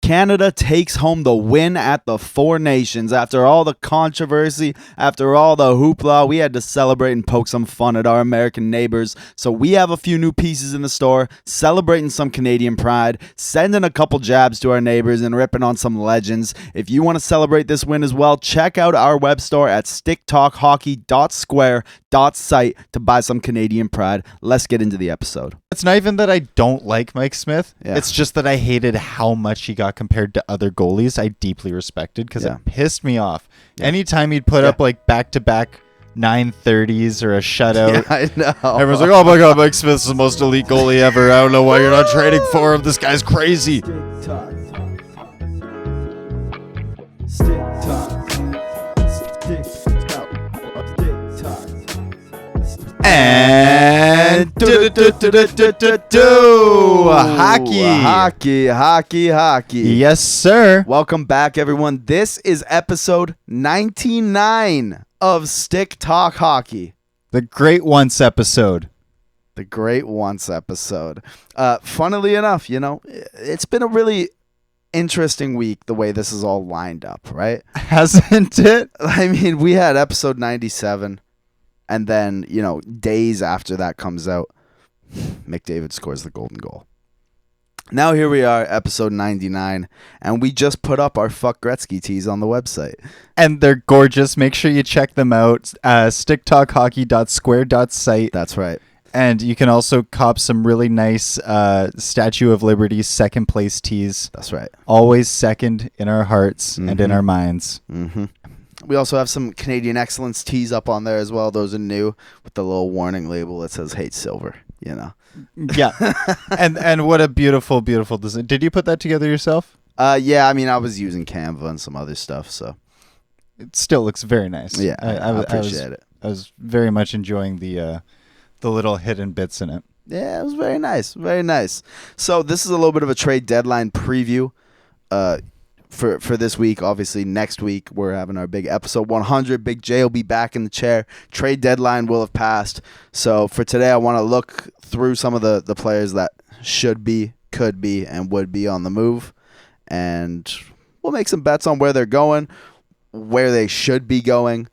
Canada takes home the win at the Four Nations. After all the controversy, after all the hoopla, we had to celebrate and poke some fun at our American neighbors. So we have a few new pieces in the store, celebrating some Canadian pride, sending a couple jabs to our neighbors, and ripping on some legends. If you want to celebrate this win as well, check out our web store at sticktalkhockey.square.site to buy some Canadian pride. Let's get into the episode. It's not even that I don't like Mike Smith. Yeah. It's just that I hated how much he got compared to other goalies I deeply respected because it pissed me off. Yeah. Anytime he'd put up like back-to-back 930s or a shutout. Yeah, I know. Everyone's like, oh my God, Mike Smith's the most elite goalie ever. I don't know why you're not trading for him. This guy's crazy. And hockey. Yes, sir. Welcome back, everyone. This is episode 99 of Stick Talk Hockey. The Great Once episode. The Great Once episode. Funnily enough, it's been a really interesting week the way this is all lined up, right? Hasn't it? I mean, we had episode 97. And then, days after that comes out, McDavid scores the golden goal. Now here we are, episode 99, and we just put up our Fuck Gretzky tees on the website. And they're gorgeous. Make sure you check them out. Sticktalkhockey.square.site. That's right. And you can also cop some really nice Statue of Liberty second place tees. That's right. Always second in our hearts and in our minds. Mm-hmm. We also have some Canadian Excellence tees up on there as well. Those are new with the little warning label that says "Hate Silver." Yeah, and what a beautiful design. Did you put that together yourself? Yeah. I mean, I was using Canva and some other stuff, so it still looks very nice. Yeah, I appreciate it. I was very much enjoying the little hidden bits in it. Yeah, it was very nice, very nice. So this is a little bit of a trade deadline preview. For this week. Obviously, next week we're having our big episode 100. Big J will be back in the chair. Trade deadline will have passed. So for today, I want to look through some of the players that should be, could be, and would be on the move. And we'll make some bets on where they're going, where they should be going.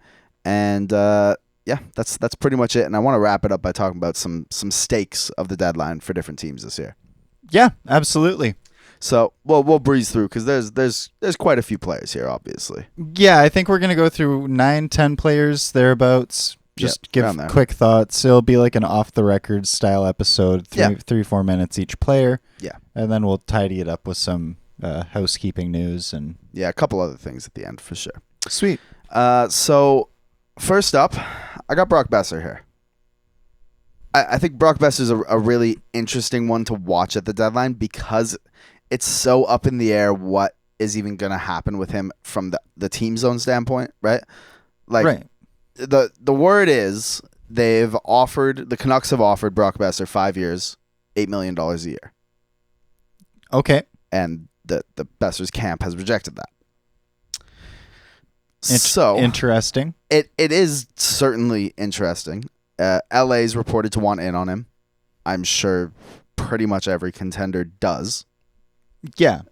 And that's pretty much it. And I want to wrap it up by talking about some stakes of the deadline for different teams this year. Yeah, absolutely. So we'll breeze through because there's quite a few players here, obviously. Yeah, I think we're gonna go through 9-10 players thereabouts. Just give quick thoughts. It'll be like an off the record style episode, 3-4 minutes each player. Yeah, and then we'll tidy it up with some housekeeping news and a couple other things at the end for sure. Sweet. So first up, I got Brock Boeser here. I think Brock Boeser is a really interesting one to watch at the deadline because it's so up in the air what is even going to happen with him from the team zone standpoint, right? Like, the word is the Canucks have offered Brock Boeser 5 years, $8 million a year. Okay. And the Boeser's camp has rejected that. Interesting. It is certainly interesting. LA's reported to want in on him. I'm sure pretty much every contender does. Yeah.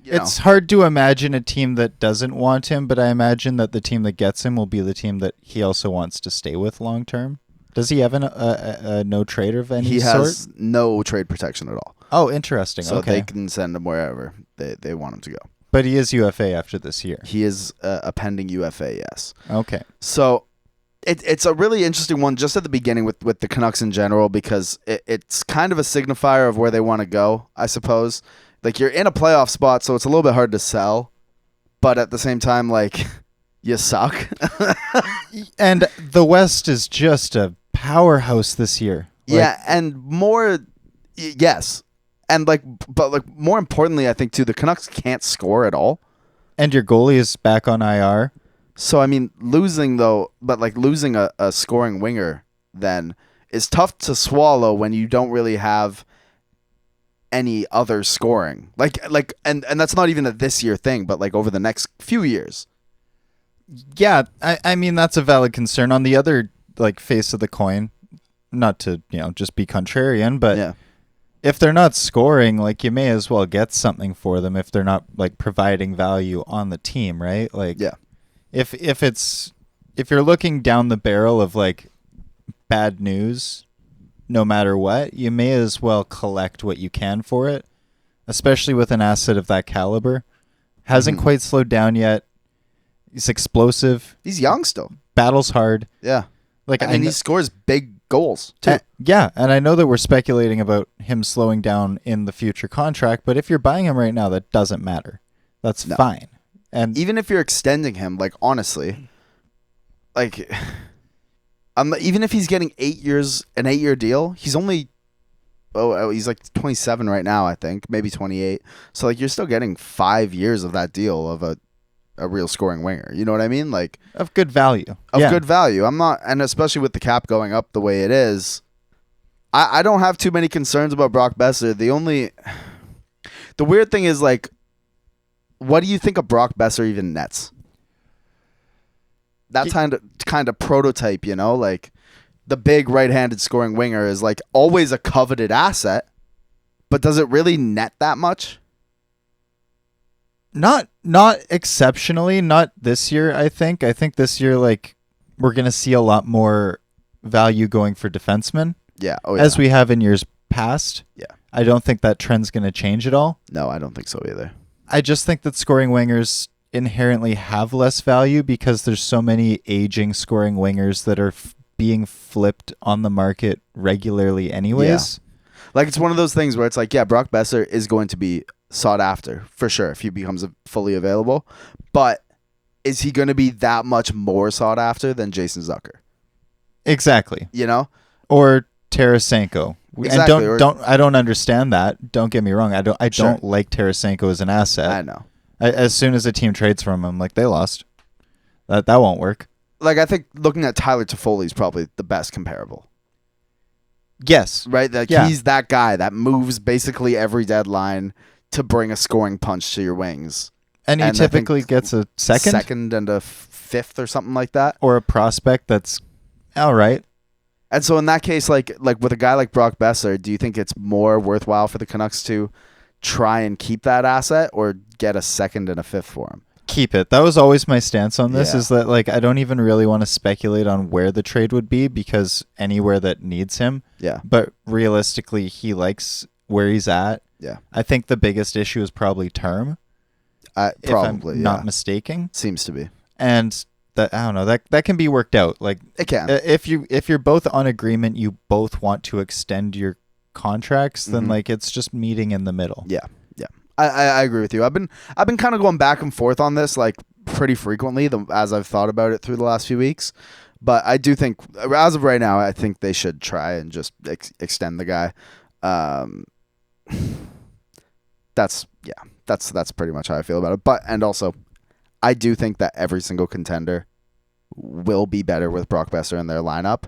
It's hard to imagine a team that doesn't want him, but I imagine that the team that gets him will be the team that he also wants to stay with long term. Does he have a no trade of any sort? He has no trade protection at all. Oh, interesting. So okay. They can send him wherever they want him to go. But he is UFA after this year. He is a pending UFA, yes. Okay. So it's a really interesting one just at the beginning with the Canucks in general because it's kind of a signifier of where they want to go, I suppose. Like, you're in a playoff spot, so it's a little bit hard to sell. But at the same time, like, you suck. And the West is just a powerhouse this year. Yeah, and more... Yes. And, but more importantly, I think, too, the Canucks can't score at all. And your goalie is back on IR. So, I mean, losing a scoring winger then is tough to swallow when you don't really have any other scoring. And that's not even a this year thing, but over the next few years. Yeah, I mean, that's a valid concern. On the other face of the coin, not to, just be contrarian, but if they're not scoring, like, you may as well get something for them if they're not, like, providing value on the team, right? Like, yeah. If you're looking down the barrel of, like, bad news, no matter what, you may as well collect what you can for it, especially with an asset of that caliber. Hasn't quite slowed down yet. He's explosive. He's young still. Battles hard. Yeah. Like, I mean, he scores big goals, too. Yeah, and I know that we're speculating about him slowing down in the future contract, but if you're buying him right now, that doesn't matter. That's fine. And even if you're extending him, like, honestly, like, even if he's getting 8 years, an 8-year deal, he's only, he's like 27 right now, I think, maybe 28. So, like, you're still getting 5 years of that deal of a real scoring winger. You know what I mean? Like, of good value. Good value. I'm not, and especially with the cap going up the way it is, I don't have too many concerns about Brock Boeser. The weird thing is, like, what do you think of Brock Boeser even nets? That kind of prototype, you know, like the big right-handed scoring winger is like always a coveted asset, but does it really net that much? Not exceptionally, not this year, I think. I think this year, like, we're going to see a lot more value going for defensemen. Yeah. As we have in years past. Yeah. I don't think that trend's going to change at all. No, I don't think so either. I just think that scoring wingers inherently have less value because there's so many aging scoring wingers that are being flipped on the market regularly anyways. Yeah. Like, it's one of those things where it's like, yeah, Brock Boeser is going to be sought after for sure if he becomes fully available, but is he going to be that much more sought after than Jason Zucker? Exactly. You know, or Tarasenko. Exactly. And I don't understand that. Don't get me wrong. I don't like Tarasenko as an asset. I know. As soon as a team trades from him, like, they lost. That won't work. Like, I think looking at Tyler Toffoli is probably the best comparable. Yes. Right? Like, he's that guy that moves basically every deadline to bring a scoring punch to your wings. And he typically gets a second and a fifth or something like that. Or a prospect that's all right. And so in that case, like with a guy like Brock Boeser, do you think it's more worthwhile for the Canucks to try and keep that asset or get a second and a fifth for him? Keep it. That was always my stance on this, is that, like, I don't even really want to speculate on where the trade would be because anywhere that needs him. Yeah. But realistically, he likes where he's at. Yeah. I think the biggest issue is probably term. Probably, if I'm not mistaken. Seems to be. And that, I don't know, that can be worked out. Like, it can. If you're both on agreement, you both want to extend your contracts, then like it's just meeting in the middle. Yeah. Yeah. I agree with you. I've been kind of going back and forth on this, like, pretty frequently as I've thought about it through the last few weeks. But I do think, as of right now, I think they should try and just extend the guy. That's pretty much how I feel about it. But, and also, I do think that every single contender will be better with Brock Boeser in their lineup.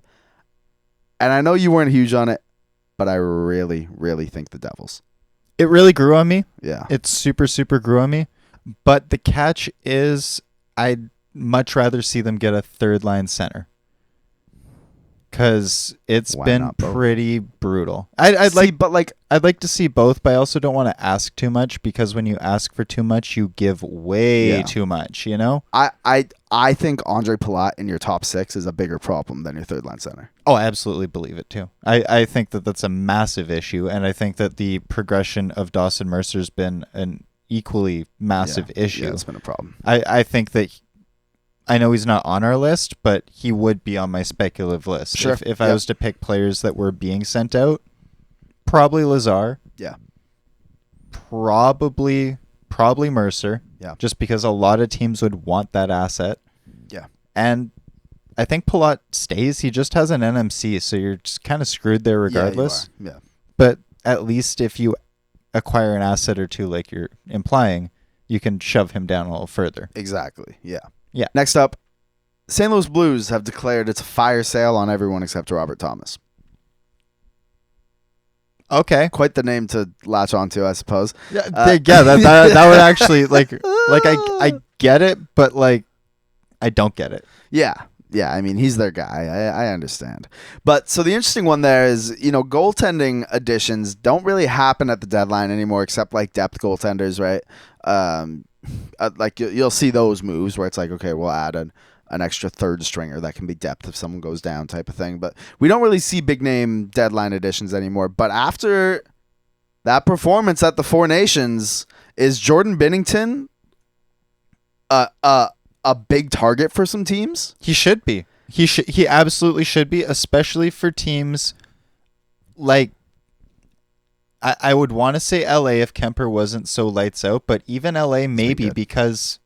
And I know you weren't huge on it, but I really, really think the Devils. It really grew on me. Yeah. It super, super grew on me. But the catch is I'd much rather see them get a third line center. Because it's been pretty brutal. I'd like to see both, but I also don't want to ask too much because when you ask for too much, you give way too much, you know? I think Andre Palat in your top six is a bigger problem than your third line center. Oh, I absolutely believe it too. I think that that's a massive issue, and I think that the progression of Dawson Mercer's been an equally massive issue. Yeah, it's been a problem. I think that I know he's not on our list, but he would be on my speculative list. Sure. If I was to pick players that were being sent out, probably Lazar. Yeah. Probably Mercer. Yeah. Just because a lot of teams would want that asset. Yeah. And I think Palat stays. He just has an NMC, so you're just kind of screwed there regardless. Yeah, you are. Yeah. But at least if you acquire an asset or two, like you're implying, you can shove him down a little further. Exactly. Yeah. Yeah. Next up, St. Louis Blues have declared it's a fire sale on everyone except Robert Thomas. Okay. Quite the name to latch onto, I suppose. Yeah, that would actually, like I get it, but, like, I don't get it. Yeah. Yeah, I mean, he's their guy. I understand. But so the interesting one there is, goaltending additions don't really happen at the deadline anymore, except like depth goaltenders, right? Like you'll see those moves where it's like, okay, we'll add an extra third stringer that can be depth if someone goes down type of thing. But we don't really see big name deadline additions anymore. But after that performance at the Four Nations, is Jordan Binnington a big target for some teams? He should be. He absolutely should be, especially for teams like I would want to say LA if Kemper wasn't so lights out, but even LA maybe because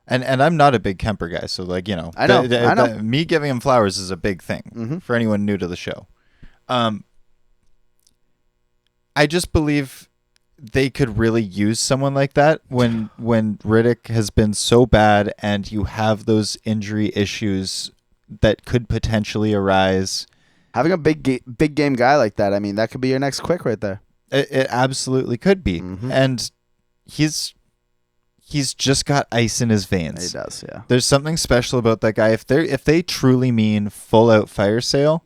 and I'm not a big Kemper guy, so like, I know. Me giving him flowers is a big thing for anyone new to the show. I just believe they could really use someone like that when Riddick has been so bad and you have those injury issues that could potentially arise. Having a big game guy like that, I mean, that could be your next Quick right there. It absolutely could be. And he's just got ice in his veins. He does, yeah. There's something special about that guy. If they truly mean full out fire sale,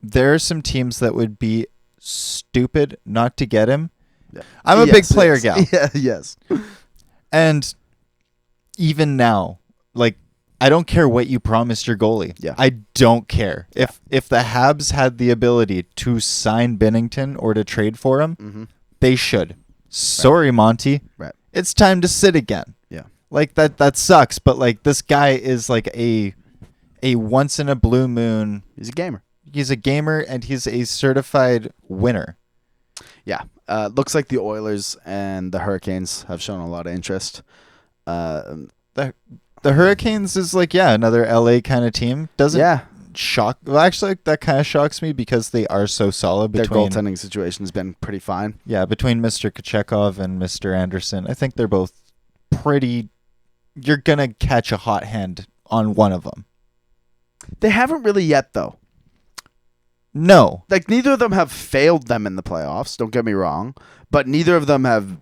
there are some teams that would be stupid not to get him. Yeah. I'm a big player gal. Yeah, yes. And even now, like, I don't care what you promised your goalie. Yeah. I don't care. Yeah. If the Habs had the ability to sign Binnington or to trade for him, they should. Sorry, Monty. Right. It's time to sit again. Yeah. Like that sucks, but like this guy is like a once in a blue moon. He's a gamer. He's a gamer and he's a certified winner. Yeah. Looks like the Oilers and the Hurricanes have shown a lot of interest. The Hurricanes is like, another LA kind of team. Doesn't shock. Well, actually, that kind of shocks me because they are so solid. Their goaltending situation has been pretty fine. Yeah, between Mr. Kochetkov and Mr. Anderson, I think they're both pretty. You're gonna catch a hot hand on one of them. They haven't really yet, though. No. Like, neither of them have failed them in the playoffs, don't get me wrong, but neither of them have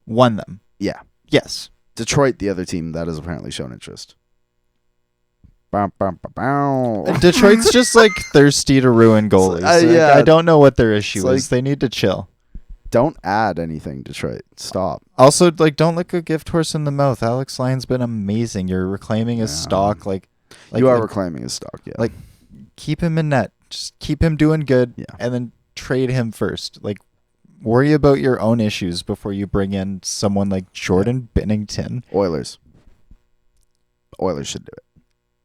won them. Yeah. Yes. Detroit, the other team that has apparently shown interest. Detroit's just like thirsty to ruin goalies. I don't know what their issue is. They need to chill. Don't add anything, Detroit. Stop. Also, like, don't lick a gift horse in the mouth. Alex Lyon's been amazing. You're reclaiming his stock. Like you are reclaiming his stock, yeah. Like, keep him in net. Just keep him doing good, and then trade him first. Like, worry about your own issues before you bring in someone like Jordan Binnington. Oilers should do it.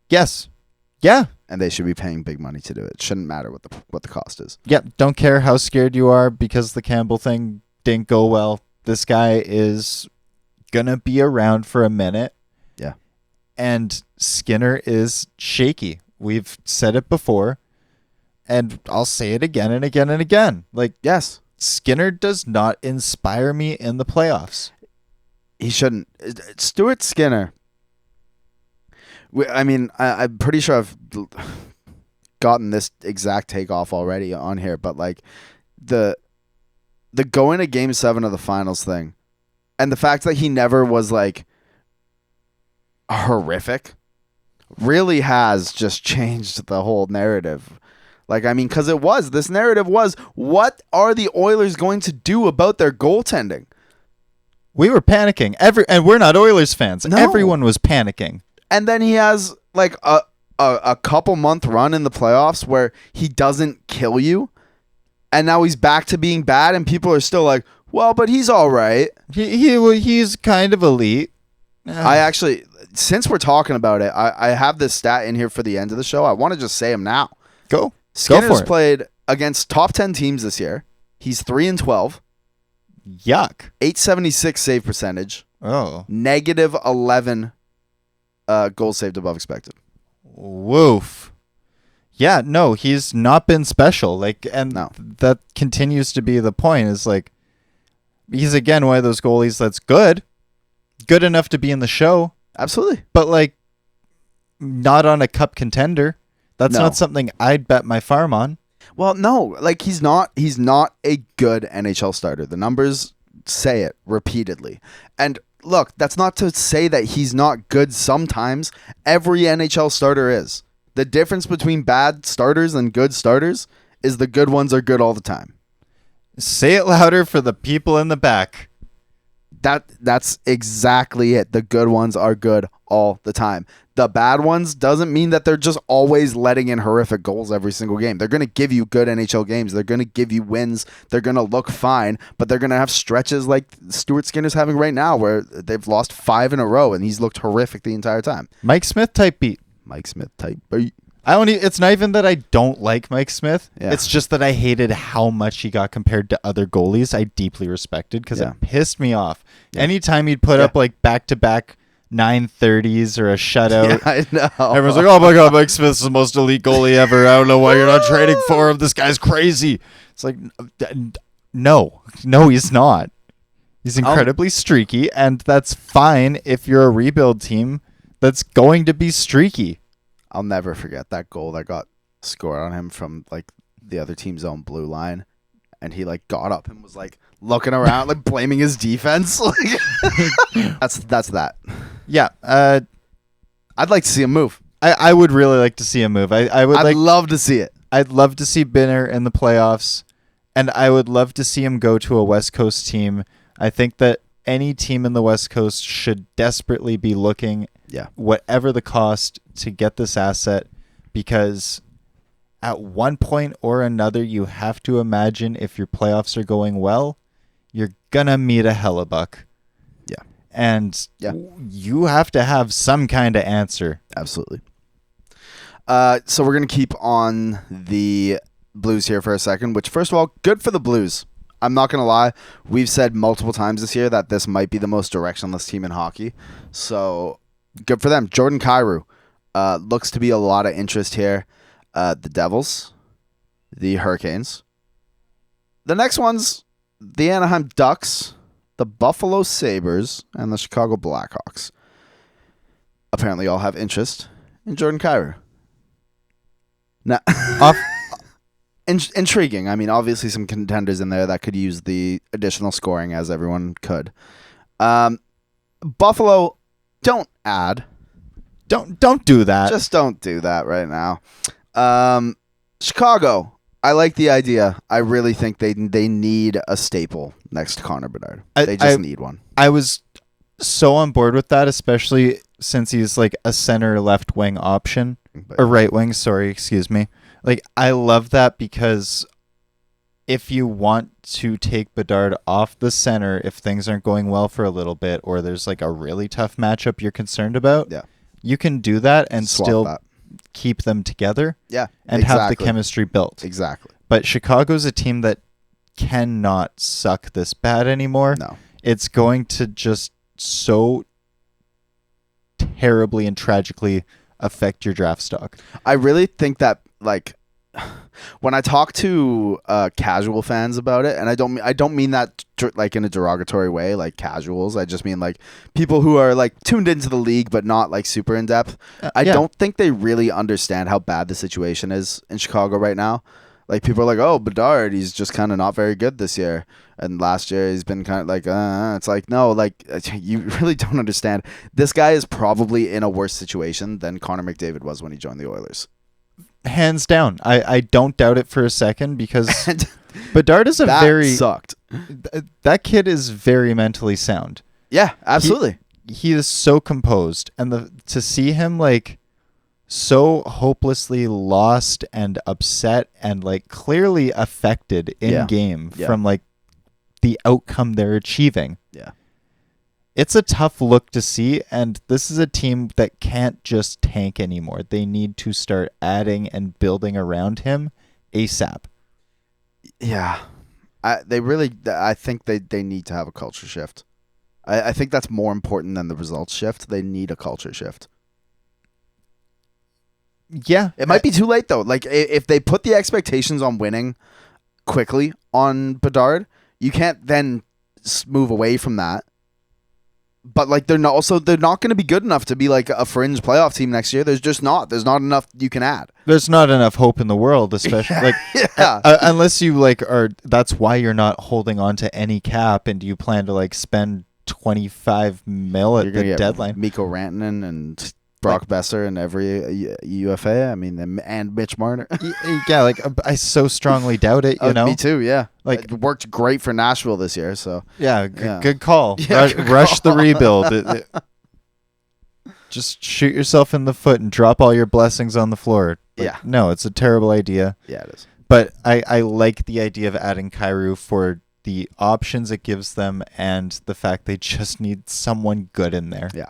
Yes. Yeah. And they should be paying big money to do it. Shouldn't matter what the cost is. Yep. Don't care how scared you are because the Campbell thing didn't go well. This guy is gonna be around for a minute. Yeah. And Skinner is shaky. We've said it before. And I'll say it again and again and again. Like, yes, Skinner does not inspire me in the playoffs. He shouldn't. Stuart Skinner. I'm pretty sure I've gotten this exact takeoff already on here, but like the going to Game 7 of the finals thing, and the fact that he never was like horrific, really has just changed the whole narrative. Like, I mean, because this narrative was, what are the Oilers going to do about their goaltending? We were panicking. And we're not Oilers fans. No. Everyone was panicking. And then he has like a couple month run in the playoffs where he doesn't kill you. And now he's back to being bad, and people are still like, well, but he's all right. He's kind of elite. I actually, since we're talking about it, I have this stat in here for the end of the show. I want to just say him now. Go. Skinner's played against top 10 teams this year. He's 3-12. Yuck. .876 save percentage. Oh. -11 goals saved above expected. Woof. Yeah, no, he's not been special. Like, and that continues to be the point. Is like, he's again one of those goalies that's good enough to be in the show. Absolutely. But like, not on a cup contender. That's not something I'd bet my farm on. Well, no, like he's not a good NHL starter. The numbers say it repeatedly. And look, that's not to say that he's not good sometimes. Every NHL starter is. The difference between bad starters and good starters is the good ones are good all the time. Say it louder for the people in the back. That's exactly it. The good ones are good all the time. The bad ones doesn't mean that they're just always letting in horrific goals every single game. They're going to give you good NHL games. They're going to give you wins. They're going to look fine, but they're going to have stretches like Stuart Skinner's having right now where they've lost 5 in a row and he's looked horrific the entire time. Mike Smith type beat. It's not even that I don't like Mike Smith. Yeah. It's just that I hated how much he got compared to other goalies I deeply respected because it pissed me off. Yeah. Anytime he'd put up like back-to-back 930s or a shutout. Yeah, I know. Everyone's like, oh my God, Mike Smith's the most elite goalie ever. I don't know why you're not trading for him. This guy's crazy. It's like, no, he's not. He's incredibly streaky, and that's fine if you're a rebuild team that's going to be streaky. I'll never forget that goal that got scored on him from like the other team's own blue line, and he like got up and was like looking around, like blaming his defense. That's that. Yeah, I'd like to see him move. I would really like to see him move. I'd love to see it. I'd love to see Binner in the playoffs, and I would love to see him go to a West Coast team. I think that any team in the West Coast should desperately be looking, whatever the cost, to get this asset, because at one point or another, you have to imagine if your playoffs are going well, you're gonna meet a hellebuck. Yeah. And you have to have some kind of answer. Absolutely. So we're going to keep on the Blues here for a second, which, first of all, good for the Blues. I'm not going to lie. We've said multiple times this year that this might be the most directionless team in hockey. So good for them. Jordan Kyrou looks to be a lot of interest here. The Devils, the Hurricanes. The next one's the Anaheim Ducks, the Buffalo Sabres, and the Chicago Blackhawks. Apparently all have interest in Jordan Kyrou. Now, intriguing. I mean, obviously some contenders in there that could use the additional scoring, as everyone could. Buffalo, don't add. Don't do that. Just don't do that right now. Chicago, I like the idea. I really think they need a staple next to Connor Bedard. They just need one. I was so on board with that, especially since he's like a center left wing option. Or right wing, sorry, excuse me. Like, I love that because if you want to take Bedard off the center, if things aren't going well for a little bit, or there's like a really tough matchup you're concerned about, you can do that and keep them together. Yeah, and have the chemistry built. Exactly. But Chicago's a team that cannot suck this bad anymore. No. It's going to just so terribly and tragically affect your draft stock. I really think that, like, when I talk to casual fans about it, and I don't mean that like in a derogatory way, like casuals. I just mean like people who are like tuned into the league but not like super in depth. I don't think they really understand how bad the situation is in Chicago right now. Like, people are like, oh, Bedard, he's just kind of not very good this year. And last year he's been kind of like, it's like, no, like, you really don't understand. This guy is probably in a worse situation than Connor McDavid was when he joined the Oilers. Hands down. I don't doubt it for a second, because Bedard is sucked. That kid is very mentally sound. Yeah, absolutely. He is so composed. And to see him like so hopelessly lost and upset and like clearly affected in game from like the outcome they're achieving. Yeah. It's a tough look to see, and this is a team that can't just tank anymore. They need to start adding and building around him ASAP. Yeah. I think they need to have a culture shift. I think that's more important than the results shift. They need a culture shift. Yeah. It might be too late, though. Like, if they put the expectations on winning quickly on Bedard, you can't then move away from that. But like, they're not going to be good enough to be like a fringe playoff team next year. There's not enough you can add. There's not enough hope in the world, especially unless you like are. That's why you're not holding on to any cap, and you plan to like spend $25 million at the deadline. Mikko Rantanen and Brock Boeser and every UFA. I mean, and Mitch Marner. Yeah, like I so strongly doubt it. You know, me too. Yeah, like it worked great for Nashville this year. So good call. Yeah, Rush the rebuild. Just shoot yourself in the foot and drop all your blessings on the floor. No, it's a terrible idea. Yeah, it is. But I like the idea of adding Kyrou for the options it gives them and the fact they just need someone good in there. Yeah.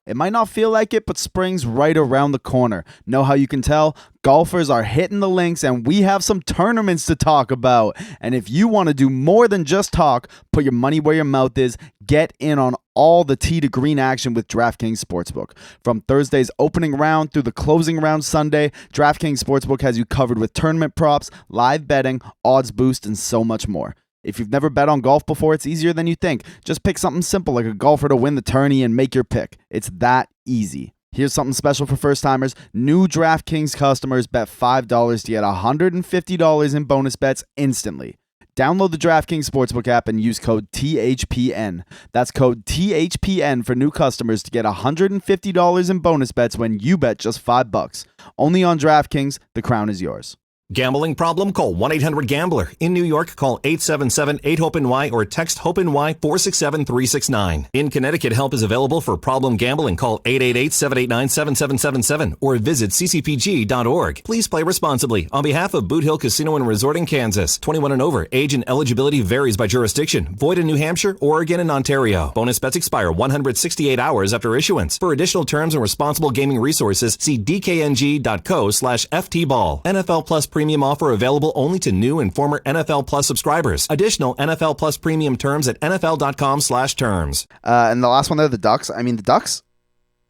It might not feel like it, but spring's right around the corner. Know how you can tell? Golfers are hitting the links, and we have some tournaments to talk about. And if you want to do more than just talk, put your money where your mouth is. Get in on all the tee to green action with DraftKings Sportsbook. From Thursday's opening round through the closing round Sunday, DraftKings Sportsbook has you covered with tournament props, live betting, odds boost, and so much more. If you've never bet on golf before, it's easier than you think. Just pick something simple like a golfer to win the tourney and make your pick. It's that easy. Here's something special for first-timers. New DraftKings customers bet $5 to get $150 in bonus bets instantly. Download the DraftKings Sportsbook app and use code THPN. That's code THPN for new customers to get $150 in bonus bets when you bet just $5. Only on DraftKings. The crown is yours. Gambling problem? Call 1-800-GAMBLER. In New York, call 877-8-HOPE-NY or text HOPE-NY 467-369. In Connecticut, help is available for problem gambling. Call 888-789-7777 or visit ccpg.org. Please play responsibly. On behalf of Boot Hill Casino and Resort in Kansas, 21 and over. Age and eligibility varies by jurisdiction. Void in New Hampshire, Oregon, and Ontario. Bonus bets expire 168 hours after issuance. For additional terms and responsible gaming resources, see dkng.co/ftball. NFL Plus premium offer available only to new and former NFL Plus subscribers. Additional NFL Plus premium terms at nfl.com/terms. And the last one there, the Ducks. I mean, the Ducks,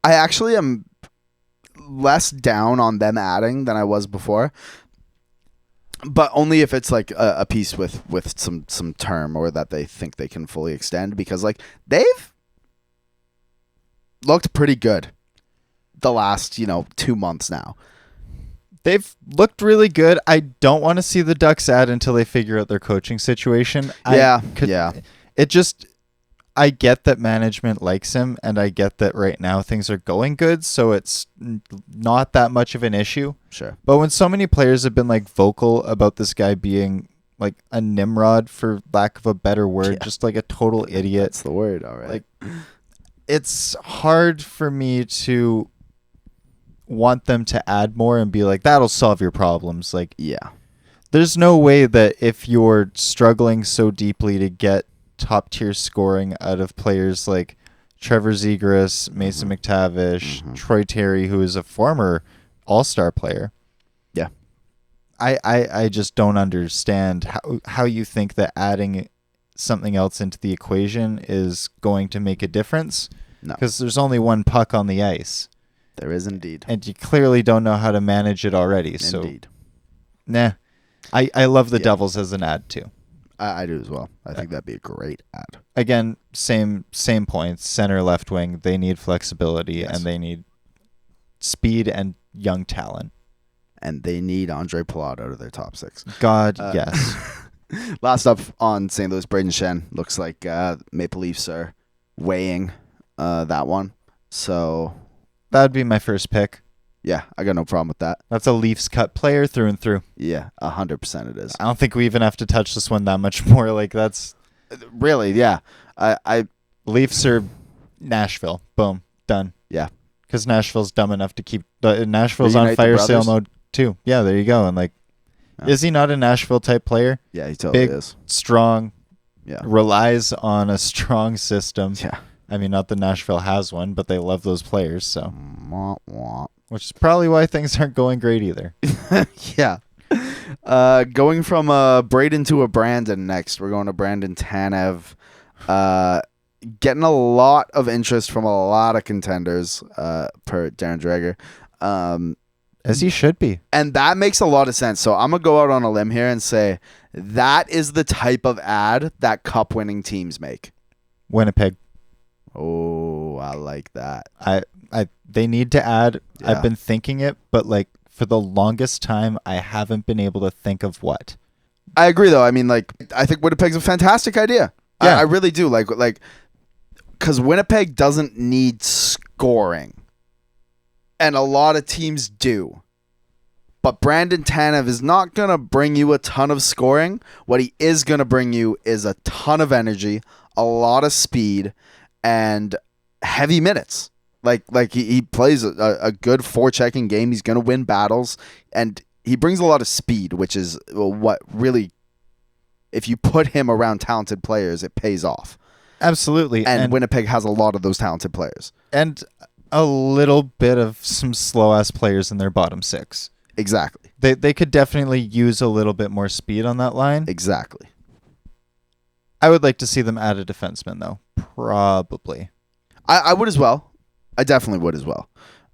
I actually am less down on them adding than I was before. But only if it's like a piece with some term or that they think they can fully extend. Because like they've looked pretty good the last, 2 months now. They've looked really good. I don't want to see the Ducks add until they figure out their coaching situation. Yeah. I get that management likes him, and I get that right now things are going good, so it's not that much of an issue. Sure. But when so many players have been like vocal about this guy being like a Nimrod, for lack of a better word, just like a total idiot. That's the word, all right. Like, it's hard for me to want them to add more and be like, that'll solve your problems. Like, yeah, there's no way that if you're struggling so deeply to get top tier scoring out of players like Trevor Zegras, Mason McTavish, Troy Terry, who is a former all-star player. Yeah. I just don't understand how you think that adding something else into the equation is going to make a difference. No. Because there's only one puck on the ice. There is indeed. And you clearly don't know how to manage it already. Indeed. So, nah. I love the Devils as an ad, too. I do as well. I think that'd be a great ad. Again, same points. Center, left wing, they need flexibility, and they need speed and young talent. And they need Andre Palat out of their top six. God, yes. Last up on St. Louis, Braden Shen. Looks like Maple Leafs are weighing that one. So that'd be my first pick. Yeah, I got no problem with that. That's a Leafs cut player through and through. Yeah, 100% it is. I don't think we even have to touch this one that much more. Like, that's really, yeah. I Leafs are Nashville. Boom, done. Yeah, because Nashville's dumb enough to keep Nashville's on fire sale mode too. Yeah, there you go. And like, is he not a Nashville type player? Yeah, he totally Big, is. Strong. Yeah, relies on a strong system. Yeah. I mean, not that Nashville has one, but they love those players, so. Wah. Which is probably why things aren't going great either. Yeah. Going from Braden to a Brandon next. We're going to Brandon Tanev. Getting a lot of interest from a lot of contenders per Darren Dreger. As he should be. And that makes a lot of sense. So I'm going to go out on a limb here and say that is the type of ad that cup-winning teams make. Winnipeg. Oh, I like that. They need to add. Yeah. I've been thinking it, but like for the longest time, I haven't been able to think of what. I agree, though. I mean, like, I think Winnipeg's a fantastic idea. Yeah. I really do. Like, because Winnipeg doesn't need scoring, and a lot of teams do. But Brandon Tanev is not going to bring you a ton of scoring. What he is going to bring you is a ton of energy, a lot of speed, and heavy minutes. Like he plays a good forechecking game. He's going to win battles, and he brings a lot of speed, which is what really, if you put him around talented players, it pays off. Absolutely. And Winnipeg has a lot of those talented players. And a little bit of some slow-ass players in their bottom six. Exactly. They could definitely use a little bit more speed on that line. Exactly. I would like to see them add a defenseman, though. Probably. I would as well. I definitely would as well.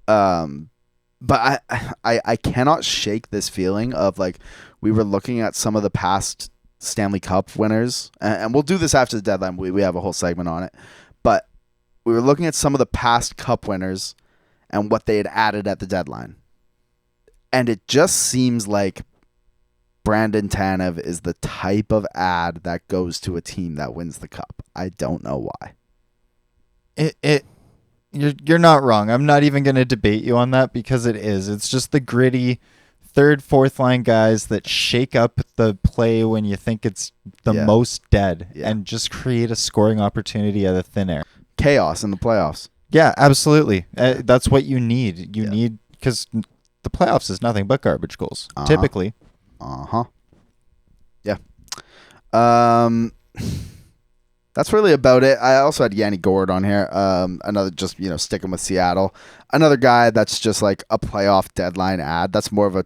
But I cannot shake this feeling of, like, we were looking at some of the past Stanley Cup winners, and we'll do this after the deadline. We have a whole segment on it. But we were looking at some of the past Cup winners and what they had added at the deadline. And it just seems like Brandon Tanev is the type of ad that goes to a team that wins the Cup. I don't know why. You're not wrong. I'm not even going to debate you on that because it is. It's just the gritty third, fourth line guys that shake up the play when you think it's the most dead and just create a scoring opportunity out of thin air. Chaos in the playoffs. Yeah, absolutely. That's what you need. You need, because the playoffs is nothing but garbage goals, typically. Yeah. That's really about it. I also had Yanni Gourde on here. Another, just, sticking with Seattle. Another guy that's just like a playoff deadline ad. That's more of a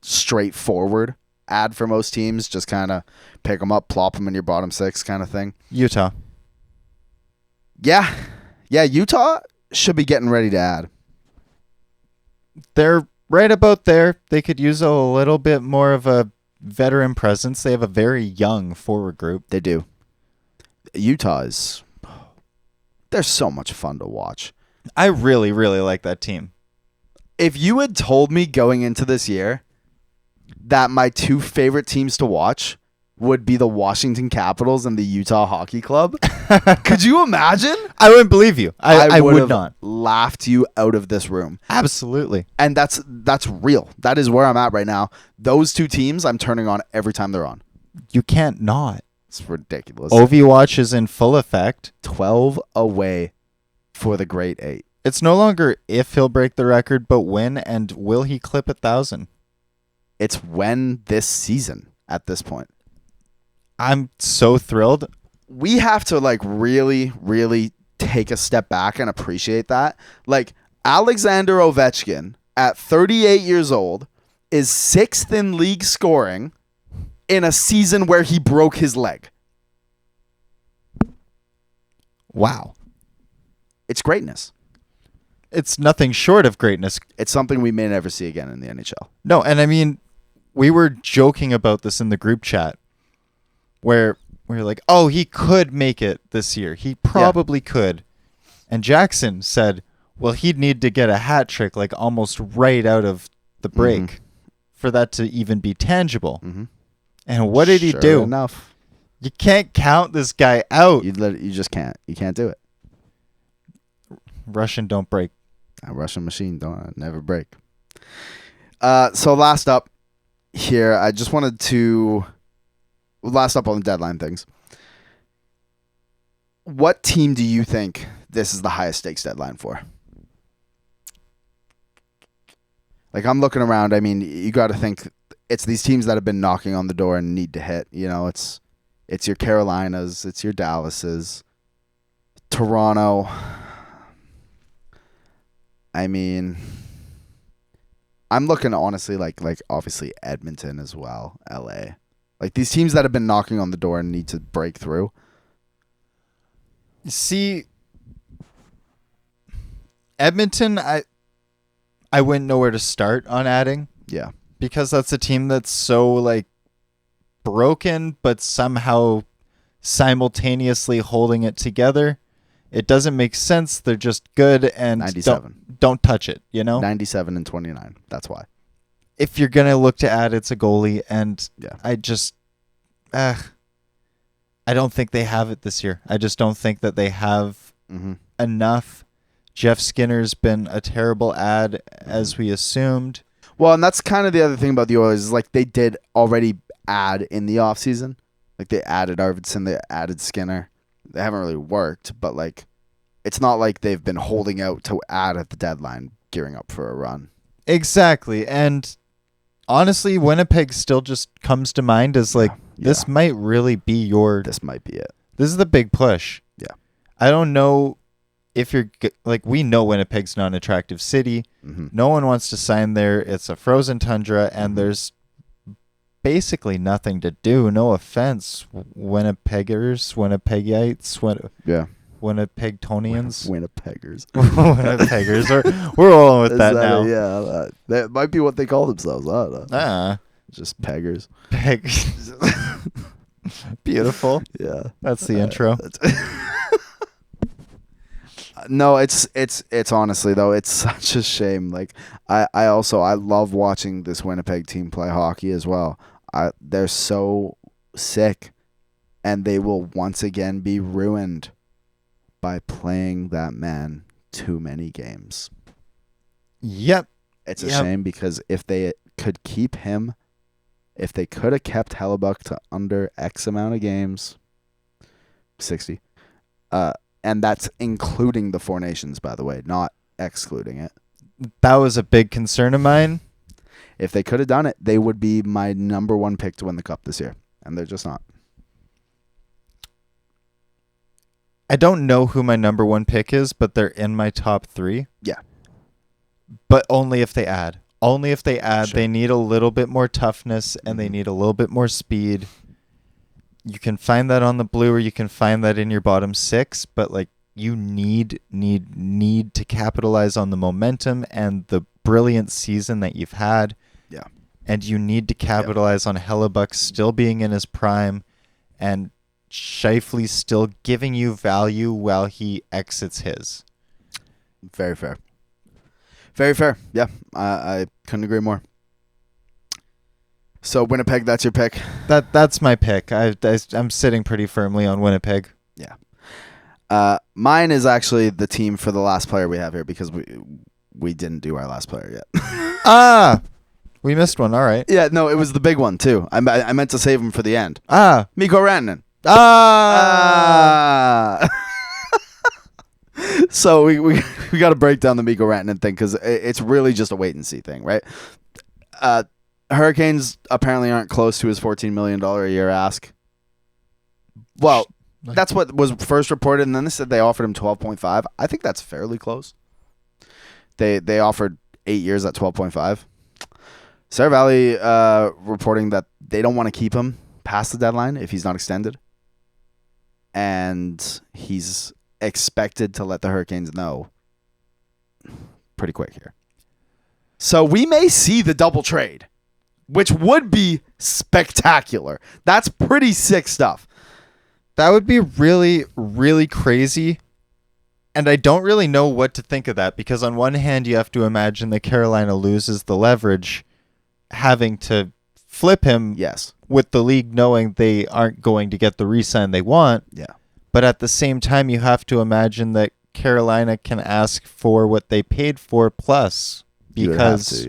straightforward ad for most teams. Just kind of pick them up, plop them in your bottom six kind of thing. Utah. Yeah. Utah should be getting ready to add. They're right about there. They could use a little bit more of a veteran presence. They have a very young forward group. They do. Utah they're so much fun to watch. I really, really like that team. If you had told me going into this year that my two favorite teams to watch would be the Washington Capitals and the Utah Hockey Club, could you imagine? I wouldn't believe you. I would not. Laughed you out of this room. Absolutely. And that's real. That is where I'm at right now. Those two teams I'm turning on every time they're on. You can't not. It's ridiculous. OV Watch is in full effect. 12 away for the Great Eight. It's no longer if he'll break the record, but when, and will he clip 1,000? It's when this season at this point. I'm so thrilled. We have to really, really take a step back and appreciate that. Like, Alexander Ovechkin at 38 years old is 6th in league scoring in a season where he broke his leg. Wow. It's greatness. It's nothing short of greatness. It's something we may never see again in the NHL. No, and I mean, we were joking about this in the group chat where we were like, oh, he could make it this year. He probably could. And Jackson said, well, he'd need to get a hat trick like almost right out of the break for that to even be tangible. Mm-hmm. And what did he do? Sure enough. You can't count this guy out. You just can't. You can't do it. Russian don't break. A Russian machine don't never break. So last up here, I just wanted to last up on the deadline things. What team do you think this is the highest stakes deadline for? Like, I'm looking around. I mean, you got to think it's these teams that have been knocking on the door and need to hit. It's your Carolinas, it's your Dallases, Toronto. I mean, I'm looking honestly like obviously Edmonton as well, LA. Like, these teams that have been knocking on the door and need to break through. See, Edmonton, I wouldn't know where to start on adding. Yeah. Because that's a team that's so broken, but somehow simultaneously holding it together. It doesn't make sense. They're just good and 97. Don't touch it, 97 and 29. That's why. If you're going to look to add, it's a goalie, and yeah. I just I don't think they have it this year. I just don't think that they have enough. Jeff Skinner's been a terrible ad, as we assumed. Well, and that's kind of the other thing about the Oilers is like they did already add in the offseason. Like they added Arvidsson, they added Skinner. They haven't really worked, but like it's not like they've been holding out to add at the deadline, gearing up for a run. Exactly. And honestly, Winnipeg still just comes to mind as like, this might really be This might be it. This is the big push. Yeah. I don't know if you're like, we know Winnipeg's not an attractive city. No one wants to sign there. It's a frozen tundra, and there's basically nothing to do. No offense, Winnipeggers, Winnipegites, Winnipegtonians. Winnipeggers. Winnipeggers. We're rolling with that now. That might be what they call themselves. I don't know. Just peggers. Peggers. Beautiful. Yeah. That's the intro. No, it's honestly though, it's such a shame. Like I love watching this Winnipeg team play hockey as well. They're so sick, and they will once again be ruined by playing that man too many games. Yep. It's a shame because if they could keep him, if they could have kept Hellebuck to under X amount of games, 60, and that's including the Four Nations, by the way, not excluding it. That was a big concern of mine. If they could have done it, they would be my number one pick to win the Cup this year, and they're just not. I don't know who my number one pick is, but they're in my top 3. Yeah. But only if they add. Only if they add. Sure. They need a little bit more toughness, and they need a little bit more speed. You can find that on the blue, or you can find that in your bottom 6, but like you need to capitalize on the momentum and the brilliant season that you've had. Yeah. And you need to capitalize on Hellebuck still being in his prime and Scheifele still giving you value while he exits his. Very fair. Very fair. Yeah, I couldn't agree more. So Winnipeg, that's your pick? That's my pick. I'm sitting pretty firmly on Winnipeg. Yeah. Mine is actually the team for the last player we have here because we didn't do our last player yet. We missed one. All right. Yeah, no, it was the big one too. I meant to save him for the end. Mikko Rantanen. So we got to break down the Mikko Rantanen thing because it's really just a wait and see thing, right? Hurricanes apparently aren't close to his $14 million a year ask. Well, that's what was first reported, and then they said they offered him 12.5. I think that's fairly close. They offered 8 years at 12.5. Sarah Valley reporting that they don't want to keep him past the deadline if he's not extended, and he's expected to let the Hurricanes know pretty quick here. So we may see the double trade, which would be spectacular. That's pretty sick stuff. That would be really, really crazy. And I don't really know what to think of that because on one hand, you have to imagine that Carolina loses the leverage having to flip him with the league knowing they aren't going to get the re-sign they want. Yeah. But at the same time, you have to imagine that Carolina can ask for what they paid for plus because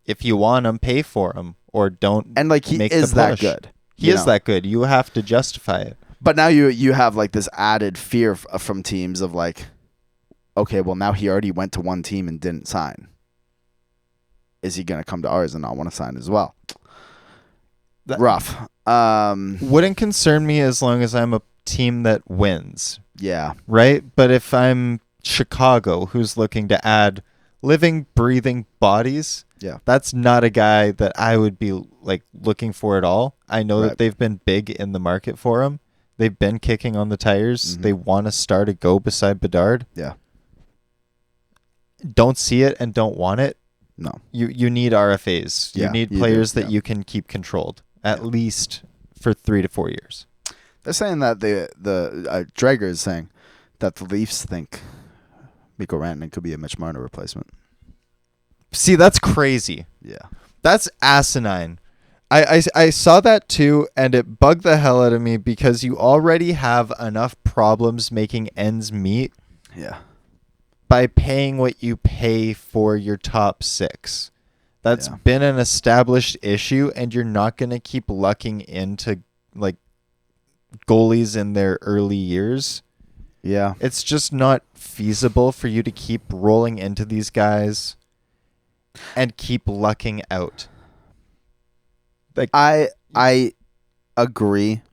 if you want them, pay for them or don't. And like he is that good. He is that good. You have to justify it. But now you have like this added fear from teams of like, okay, well now he already went to one team and didn't sign. Is he going to come to ours and not want to sign as well? Rough. Wouldn't concern me as long as I'm a team that wins. Yeah. Right? But if I'm Chicago, who's looking to add living, breathing bodies, that's not a guy that I would be like looking for at all. I know that they've been big in the market for him. They've been kicking on the tires. They want to start a go beside Bedard. Yeah. Don't see it and don't want it. No. You need RFAs. You need players that you can keep controlled at least for 3 to 4 years. They're saying that the Drager is saying that the Leafs think Mikko Rantanen could be a Mitch Marner replacement. See, that's crazy. Yeah. That's asinine. I saw that too, and it bugged the hell out of me because you already have enough problems making ends meet. Yeah. By paying what you pay for your top 6. That's been an established issue, and you're not going to keep lucking into like goalies in their early years. Yeah. It's just not feasible for you to keep rolling into these guys and keep lucking out. Like I agree.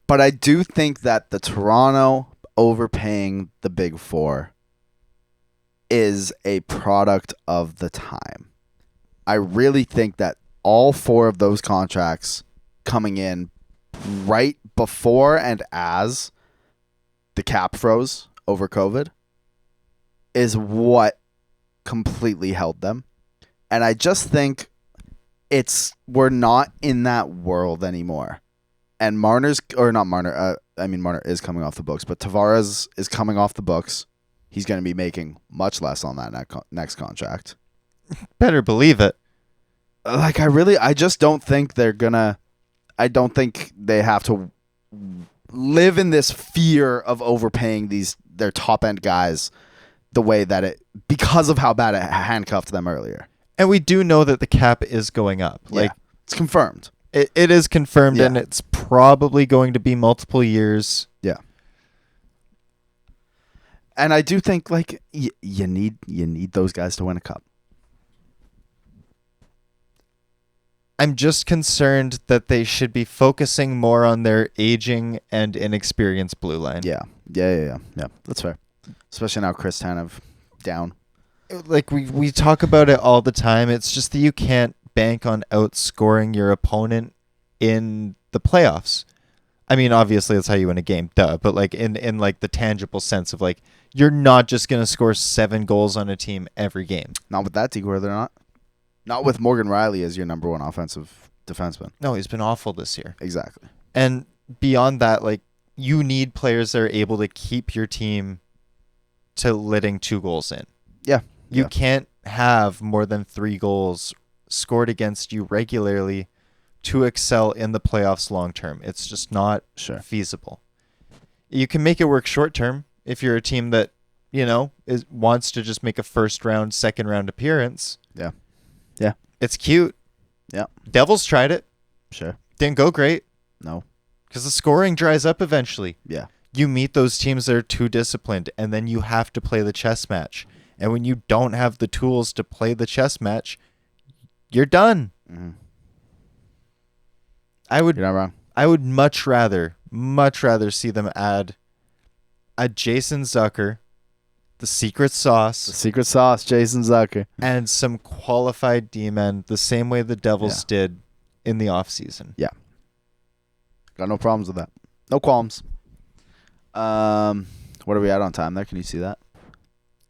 But I do think that the Toronto overpaying the Big Four is a product of the time. I really think that all 4 of those contracts coming in right before and as the cap froze over COVID is what completely held them. And I just think we're not in that world anymore. And Marner is coming off the books, but Tavares is coming off the books. He's going to be making much less on that next contract. Better believe it. Like, I just don't think they're going to... I don't think they have to live in this fear of overpaying their top-end guys the way that because of how bad it handcuffed them earlier. And we do know that the cap is going up. Like, it's confirmed. It is confirmed, and it's probably going to be multiple years. Yeah. And I do think like you need those guys to win a cup. I'm just concerned that they should be focusing more on their aging and inexperienced blue line. Yeah. That's fair. Especially now Chris Tanev down. Like we talk about it all the time. It's just that you can't bank on outscoring your opponent in the playoffs. I mean, obviously that's how you win a game, duh. But like in like the tangible sense of like you're not just gonna score 7 goals on a team every game. Not with that Igor, they're not. Not with Morgan Riley as your number 1 offensive defenseman. No, he's been awful this year. Exactly. And beyond that, like you need players that are able to keep your team to letting 2 goals in. Yeah. You can't have more than 3 goals scored against you regularly to excel in the playoffs long term. It's just not feasible. You can make it work short term if you're a team that, wants to just make a first round, second round appearance. Yeah. It's cute. Yeah. Devils tried it. Sure. Didn't go great. No. Because the scoring dries up eventually. Yeah. You meet those teams that are too disciplined, and then you have to play the chess match. And when you don't have the tools to play the chess match, you're done. Mm-hmm. You're not wrong. I would much rather see them add a Jason Zucker, the secret sauce, Jason Zucker, and some qualified D-men the same way the Devils did in the offseason. Yeah. Got no problems with that. No qualms. What are we at on time there? Can you see that?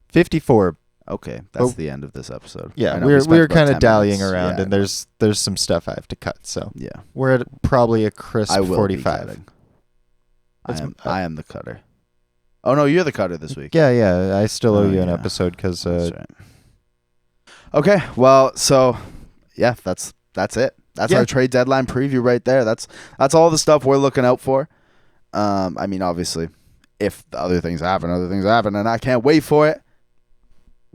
54. Okay, that's the end of this episode. Yeah, we're kind of dallying around, and there's some stuff I have to cut. So yeah, we're at probably a crisp 45. I am the cutter. Oh no, you're the cutter this week. Yeah. I still owe you an episode because. That's right. Okay, well, so yeah, that's it. That's our trade deadline preview right there. That's all the stuff we're looking out for. I mean, obviously, if other things happen, and I can't wait for it.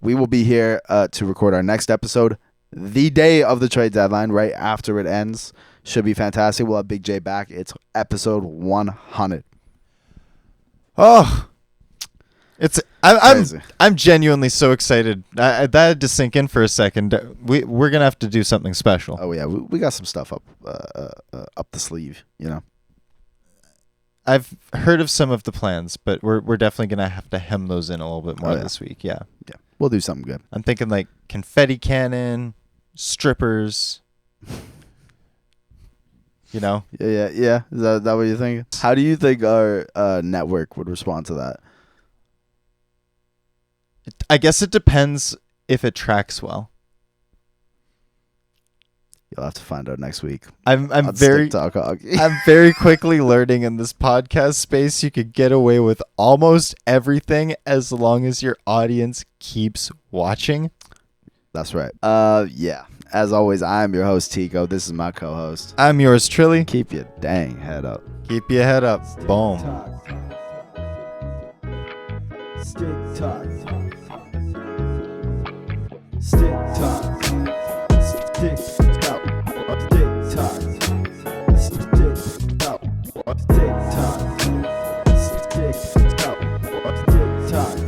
We will be here to record our next episode the day of the trade deadline, right after it ends. Should be fantastic. We'll have Big J back. It's episode 100. Oh, I'm genuinely so excited. That had to sink in for a second. We're gonna have to do something special. Oh yeah, we got some stuff up the sleeve. I've heard of some of the plans, but we're definitely gonna have to hem those in a little bit more this week. Yeah. We'll do something good. I'm thinking like confetti cannon, strippers. Yeah. Is that what you're thinking? How do you think our network would respond to that? I guess it depends if it tracks well. You'll have to find out next week. I'm very quickly learning in this podcast space you could get away with almost everything as long as your audience keeps watching. That's right. Yeah. As always, I am your host, Tico. This is my co-host. I'm yours, Trilly. Keep your dang head up. Keep your head up. Boom. Stick talk. Stick talk. Stick talk. Stick talk. Stick talk. Stick talk. Stick talk. Stick talk.